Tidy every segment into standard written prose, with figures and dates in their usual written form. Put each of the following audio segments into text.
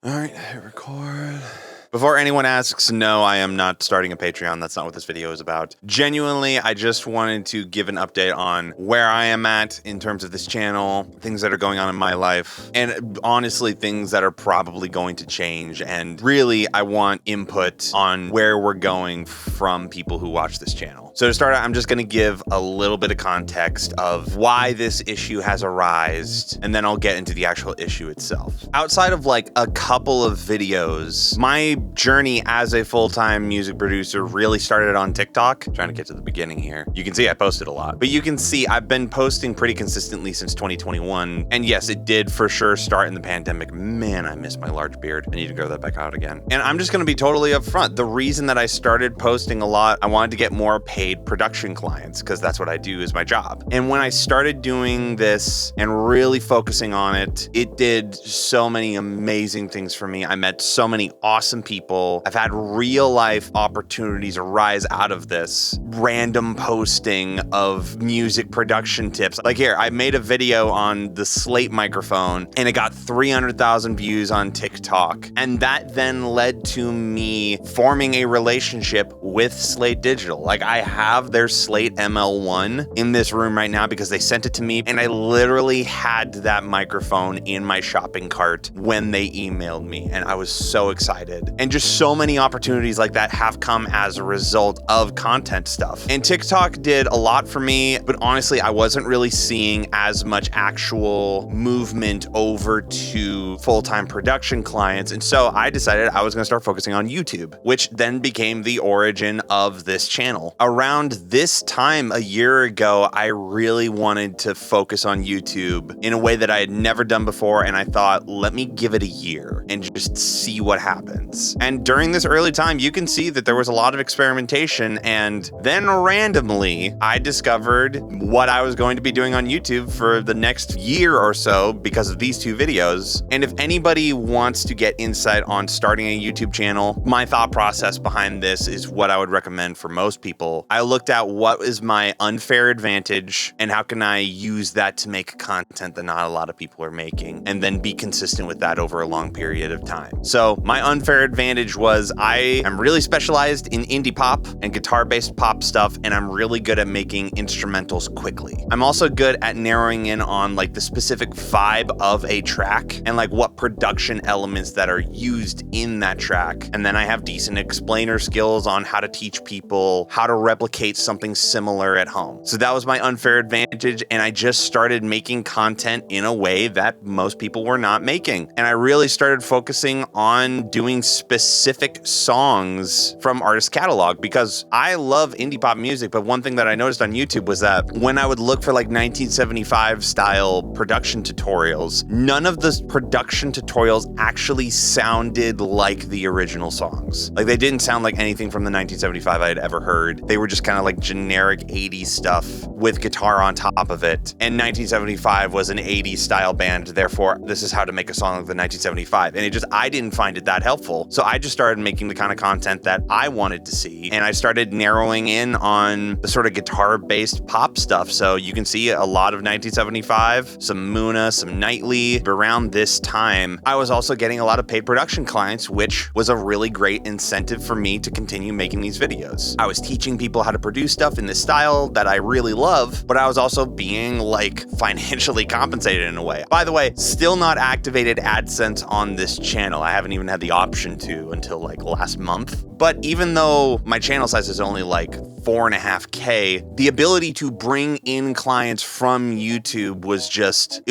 All right, hit record. Before anyone asks, no, I am not starting a Patreon. That's not what this video is about. Genuinely, I just wanted to give an update on where I am at in terms of this channel, things that are going on in my life, and honestly, things that are probably going to change. And really, I want input on where we're going from people who watch this channel. So to start out, I'm just going to give a little bit of context of why this issue has arisen, and then I'll get into the actual issue itself. Outside of like a couple of videos, my journey as a full-time music producer really started on TikTok. I'm trying to get to the beginning here. You can see I posted a lot, but you can see I've been posting pretty consistently since 2021. And yes, it did for sure start in the pandemic. Man, I miss my large beard. I need to grow that back out again. And I'm just going to be totally upfront. The reason that I started posting a lot, I wanted to get more paid production clients because that's what I do is my job. And when I started doing this and really focusing on it, it did so many amazing things for me. I met so many awesome people. I've had real life opportunities arise out of this. Random posting of music production tips. Like here, I made a video on the Slate microphone and it got 300,000 views on TikTok. And that then led to me forming a relationship with Slate Digital. Like I have their Slate ML1 in this room right now because they sent it to me and I literally had that microphone in my shopping cart when they emailed me and I was so excited. And just so many opportunities like that have come as a result of content stuff. And TikTok did a lot for me, but honestly, I wasn't really seeing as much actual movement over to full-time production clients. And so I decided I was going to start focusing on YouTube, which then became the origin of this channel. Around this time a year ago, I really wanted to focus on YouTube in a way that I had never done before. And I thought, let me give it a year and just see what happens. And during this early time, you can see that there was a lot of experimentation. And then randomly, I discovered what I was going to be doing on YouTube for the next year or so because of these two videos. And if anybody wants to get insight on starting a YouTube channel, my thought process behind this is what I would recommend for most people. I looked at what is my unfair advantage and how can I use that to make content that not a lot of people are making and then be consistent with that over a long period of time. So my unfair advantage was I am really specialized in indie pop and guitar-based pop stuff, and I'm really good at making instrumentals quickly. I'm also good at narrowing in on like the specific vibe of a track and like what production elements that are used in that track. And then I have decent explainer skills on how to teach people how to replicate something similar at home. So that was my unfair advantage, and I just started making content in a way that most people were not making. And I really started focusing on doing specific songs from artist catalog because I love indie pop music, but one thing that I noticed on YouTube was that when I would look for like 1975 style production tutorials, none of the production tutorials actually sounded like the original songs. Like they didn't sound like anything from the 1975 I had ever heard. They were just kind of like generic 80s stuff with guitar on top of it. And 1975 was an 80s style band, therefore this is how to make a song like the 1975. And I didn't find it that helpful. So I just started making the kind of content that I wanted to see. And I started narrowing in on the sort of guitar-based pop stuff. So you can see a lot of 1975, some Muna, some Nightly. Around this time, I was also getting a lot of paid production clients, which was a really great incentive for me to continue making these videos. I was teaching people how to produce stuff in this style that I really love, but I was also being like financially compensated in a way. By the way, still not activated AdSense on this channel. I haven't even had the option to until like last month. But even though my channel size is only like 4.5K, the ability to bring in clients from YouTube was just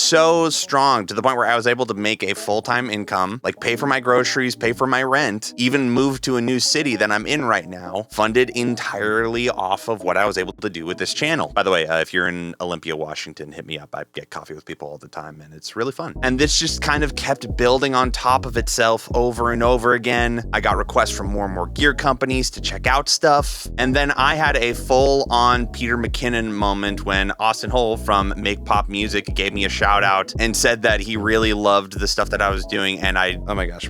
so strong to the point where I was able to make a full-time income, like pay for my groceries, pay for my rent, even move to a new city that I'm in right now, funded entirely off of what I was able to do with this channel. By the way, if you're in Olympia, Washington, hit me up. I get coffee with people all the time and it's really fun. And this just kind of kept building on top of itself over and over again. I got requests from more and more gear companies to check out stuff. And then I had a full-on Peter McKinnon moment when Austin Hull from Make Pop Music gave me a shout out and said that he really loved the stuff that I was doing. And oh my gosh.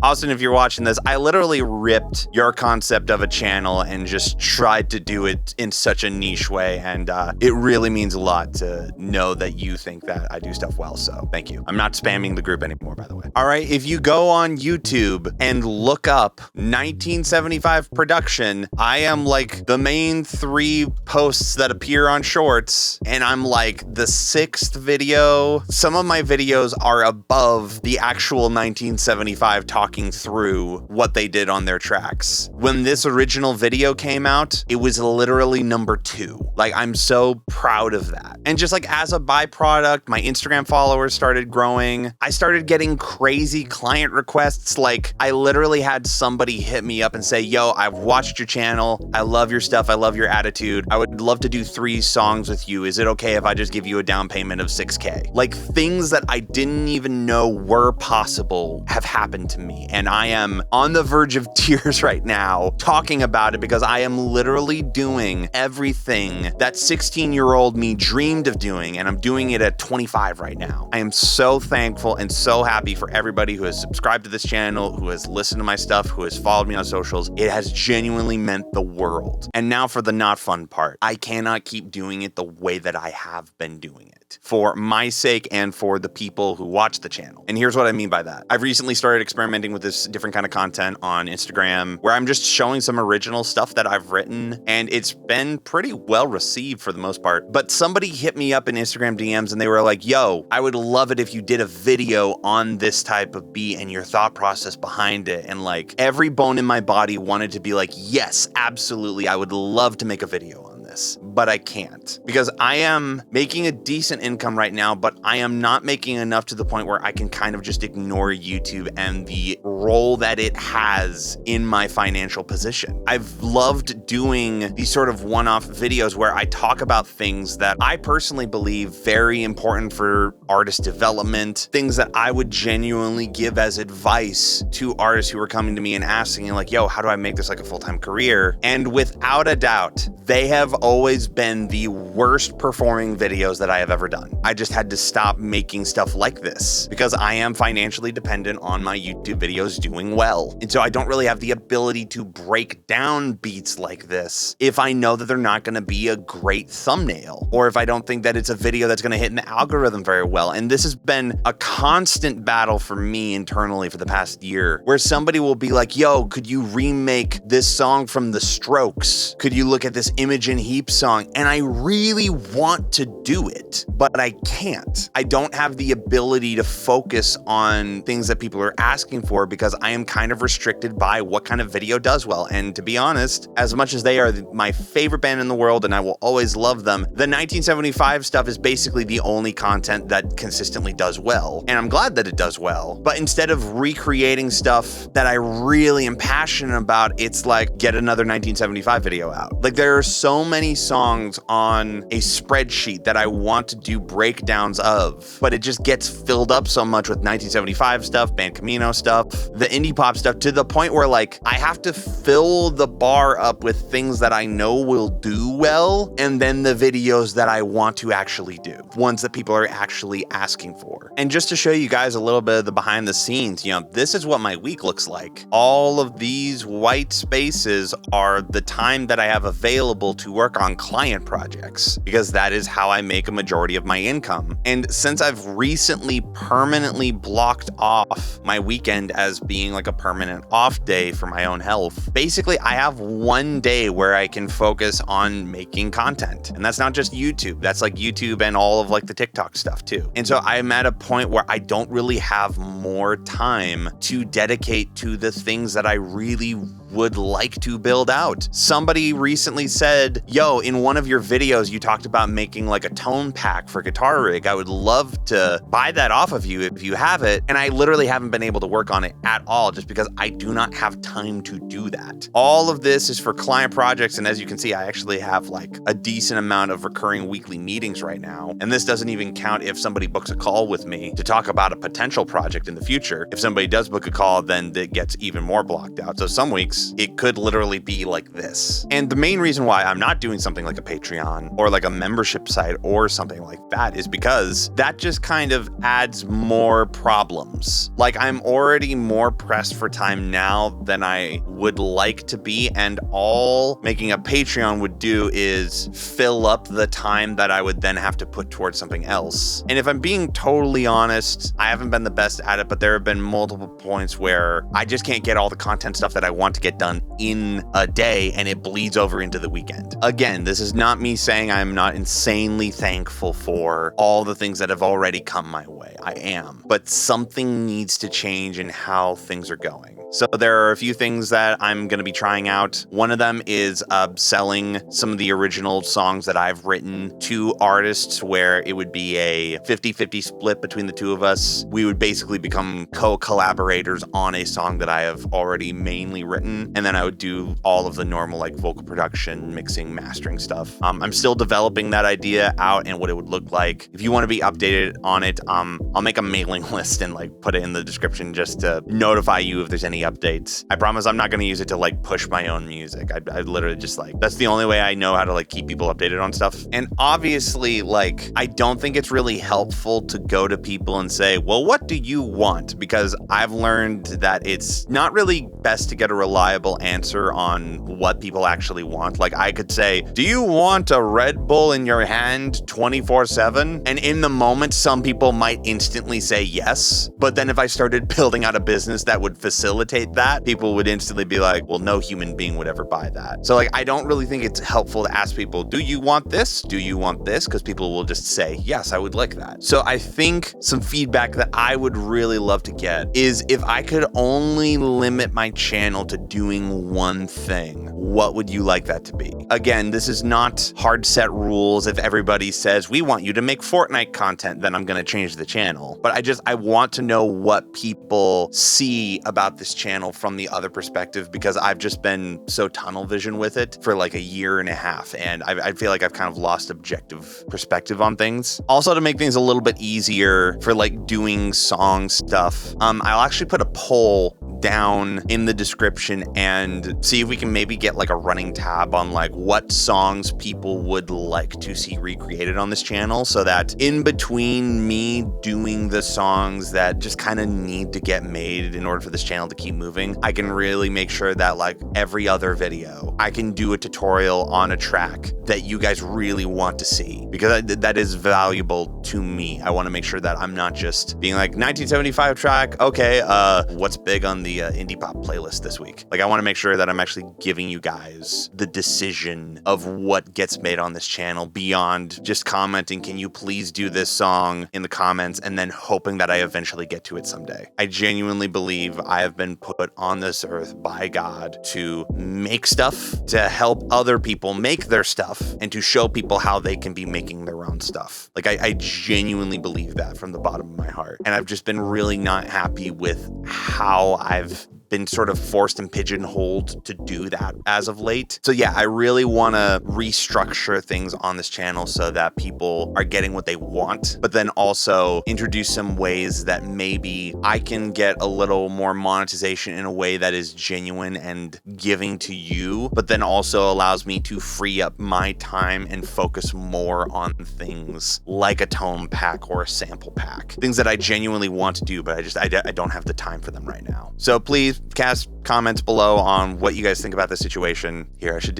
Austin, if you're watching this, I literally ripped your concept of a channel and just tried to do it in such a niche way. And it really means a lot to know that you think that I do stuff well. So thank you. I'm not spamming the group anymore, by the way. All right. If you go on YouTube and look up 1975 production, I am like the main 3 posts that appear on Shorts, and I'm like the 6th video. Some of my videos are above the actual 1975 talking through what they did on their tracks. When this original video came out, it was literally number 2. Like, I'm so proud of that. And just like as a byproduct, my Instagram followers started growing. I started getting crazy client requests. Like, I literally had somebody hit me up and say, yo, I've watched your channel. I love your stuff. I love your attitude. I would love to do 3 songs with you. Is it okay if I just give you a down payment of $6K? Like, things that I didn't even know were possible have happened to me. And I am on the verge of tears right now talking about it, because I am literally doing everything that 16-year-old me dreamed of doing, and I'm doing it at 25 right now. I am so thankful and so happy for everybody who has subscribed to this channel, who has listened to my stuff, who has followed me on socials. It has genuinely meant the world. And now for the not fun part. I cannot keep doing it the way that I have been doing it, for my sake and for the people who watch the channel. And here's what I mean by that. I've recently started experimenting with this different kind of content on Instagram, where I'm just showing some original stuff that I've written, and it's been pretty well received for the most part. But somebody hit me up in Instagram DMs and they were like, yo, I would love it if you did a video on this type of beat and your thought process behind it. And like, every bone in my body wanted to be like, yes, absolutely, I would love to make a video on this, but I can't, because I am making a decent income right now, but I am not making enough to the point where I can kind of just ignore YouTube and the role that it has in my financial position. I've loved doing these sort of one-off videos where I talk about things that I personally believe very important for artist development, things that I would genuinely give as advice to artists who are coming to me and asking, like, yo, how do I make this like a full-time career? And without a doubt, they have always been the worst performing videos that I have ever done. I just had to stop making stuff like this because I am financially dependent on my YouTube videos doing well. And so I don't really have the ability to break down beats like this if I know that they're not going to be a great thumbnail, or if I don't think that it's a video that's going to hit in the algorithm very well. And this has been a constant battle for me internally for the past year, where somebody will be like, yo, could you remake this song from The Strokes? Could you look at this Imogen Heap song? And I really want to do it, but I can't. I don't have the ability to focus on things that people are asking for because I am kind of restricted by what kind of video does well. And to be honest, as much as they are my favorite band in the world and I will always love them, the 1975 stuff is basically the only content that consistently does well. And I'm glad that it does well. But instead of recreating stuff that I really am passionate about, it's like, get another 1975 video out. Like, there are so many songs on a spreadsheet that I want to do breakdowns of, but it just gets filled up so much with 1975 stuff, Band Camino stuff, the indie pop stuff, to the point where like I have to fill the bar up with things that I know will do well, and then the videos that I want to actually do, ones that people are actually asking for. And just to show you guys a little bit of the behind the scenes, you know, this is what my week looks like. All of these white spaces are the time that I have available to work on client projects, because that is how I make a majority of my income. And since I've recently permanently blocked off my weekend as being like a permanent off day for my own health, basically I have one day where I can focus on making content. And that's not just YouTube, that's like YouTube and all of like the TikTok stuff too. And so I'm at a point where I don't really have more time to dedicate to the things that I really would like to build out. Somebody recently said, yo, in one of your videos, you talked about making like a tone pack for Guitar Rig. I would love to buy that off of you if you have it. And I literally haven't been able to work on it at all just because I do not have time to do that. All of this is for client projects. And as you can see, I actually have like a decent amount of recurring weekly meetings right now. And this doesn't even count if somebody books a call with me to talk about a potential project in the future. If somebody does book a call, then it gets even more blocked out. So some weeks it could literally be like this. And the main reason why I'm not doing doing something like a Patreon or like a membership site or something like that is because that just kind of adds more problems. Like, I'm already more pressed for time now than I would like to be, and all making a Patreon would do is fill up the time that I would then have to put towards something else. And if I'm being totally honest, I haven't been the best at it, but there have been multiple points where I just can't get all the content stuff that I want to get done in a day, and it bleeds over into the weekend. Again, this is not me saying I'm not insanely thankful for all the things that have already come my way. I am. But something needs to change in how things are going. So there are a few things that I'm going to be trying out. One of them is selling some of the original songs that I've written to artists, where it would be a 50-50 split between the two of us. We would basically become co-collaborators on a song that I have already mainly written, and then I would do all of the normal like vocal production, mixing, mastering stuff. I'm still developing that idea out and what it would look like. If you want to be updated on it, I'll make a mailing list and like put it in the description just to notify you if there's any updates. I promise I'm not going to use it to like push my own music. I literally just like, that's the only way I know how to like keep people updated on stuff. And obviously, like, I don't think it's really helpful to go to people and say, well, what do you want? Because I've learned that it's not really best to get a reliable answer on what people actually want. Like, I could say, do you want a Red Bull in your hand 24/7? And in the moment, some people might instantly say yes. But then if I started building out a business that would facilitate that, people would instantly be like, well, no human being would ever buy that. So like, I don't really think it's helpful to ask people, do you want this? Do you want this? Because people will just say, yes, I would like that. So I think some feedback that I would really love to get is if I could only limit my channel to doing one thing, what would you like that to be? Again, this is not hard set rules. If everybody says, we want you to make Fortnite content, then I'm going to change the channel. But I want to know what people see about this channel from the other perspective, because I've just been so tunnel vision with it for like a year and a half. And I feel like I've kind of lost objective perspective on things. Also, to make things a little bit easier for like doing song stuff, I'll actually put a poll down in the description and see if we can maybe get like a running tab on like what songs people would like to see recreated on this channel, so that in between me doing the songs that just kind of need to get made in order for this channel to keep moving, I can really make sure that like every other video, I can do a tutorial on a track that you guys really want to see, because that is valuable to me. I want to make sure that I'm not just being like 1975 track, okay, what's big on the indie pop playlist this week. Like, I want to make sure that I'm actually giving you guys the decision of what gets made on this channel beyond just commenting, can you please do this song in the comments, and then hoping that I eventually get to it someday. I genuinely believe I have been put on this earth by God to make stuff, to help other people make their stuff, and to show people how they can be making their own stuff. Like, I genuinely believe that from the bottom of my heart. And I've just been really not happy with how I've been sort of forced and pigeonholed to do that as of late. So yeah, I really want to restructure things on this channel so that people are getting what they want, but then also introduce some ways that maybe I can get a little more monetization in a way that is genuine and giving to you, but then also allows me to free up my time and focus more on things like a tone pack or a sample pack. Things that I genuinely want to do, but I don't have the time for them right now. So please cast comments below on what you guys think about the situation. Here, I should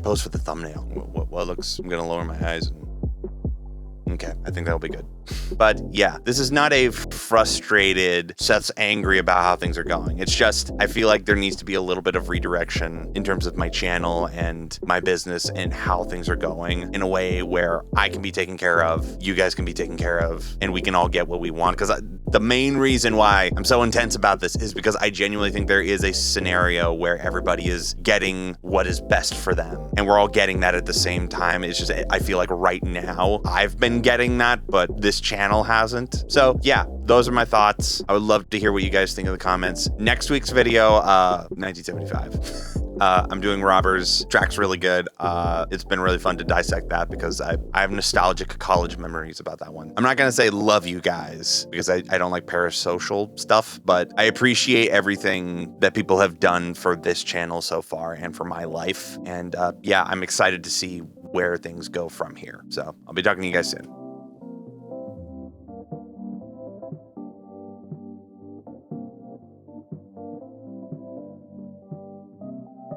post with the thumbnail. What looks, I'm gonna lower my eyes. Okay, I think that'll be good. But yeah, this is not a frustrated, Seth's angry about how things are going. It's just, I feel like there needs to be a little bit of redirection in terms of my channel and my business and how things are going in a way where I can be taken care of, you guys can be taken care of, and we can all get what we want. Because the main reason why I'm so intense about this is because I genuinely think there is a scenario where everybody is getting what is best for them, and we're all getting that at the same time. It's just, I feel like right now I've been getting that, but this channel hasn't. So yeah, those are my thoughts. I would love to hear what you guys think in the comments. Next week's video, 1975. I'm doing robbers. Track's really good. It's been really fun to dissect that because I have nostalgic college memories about that one. I'm not going to say love you guys because I don't like parasocial stuff, but I appreciate everything that people have done for this channel so far and for my life. And yeah, I'm excited to see where things go from here. So I'll be talking to you guys soon.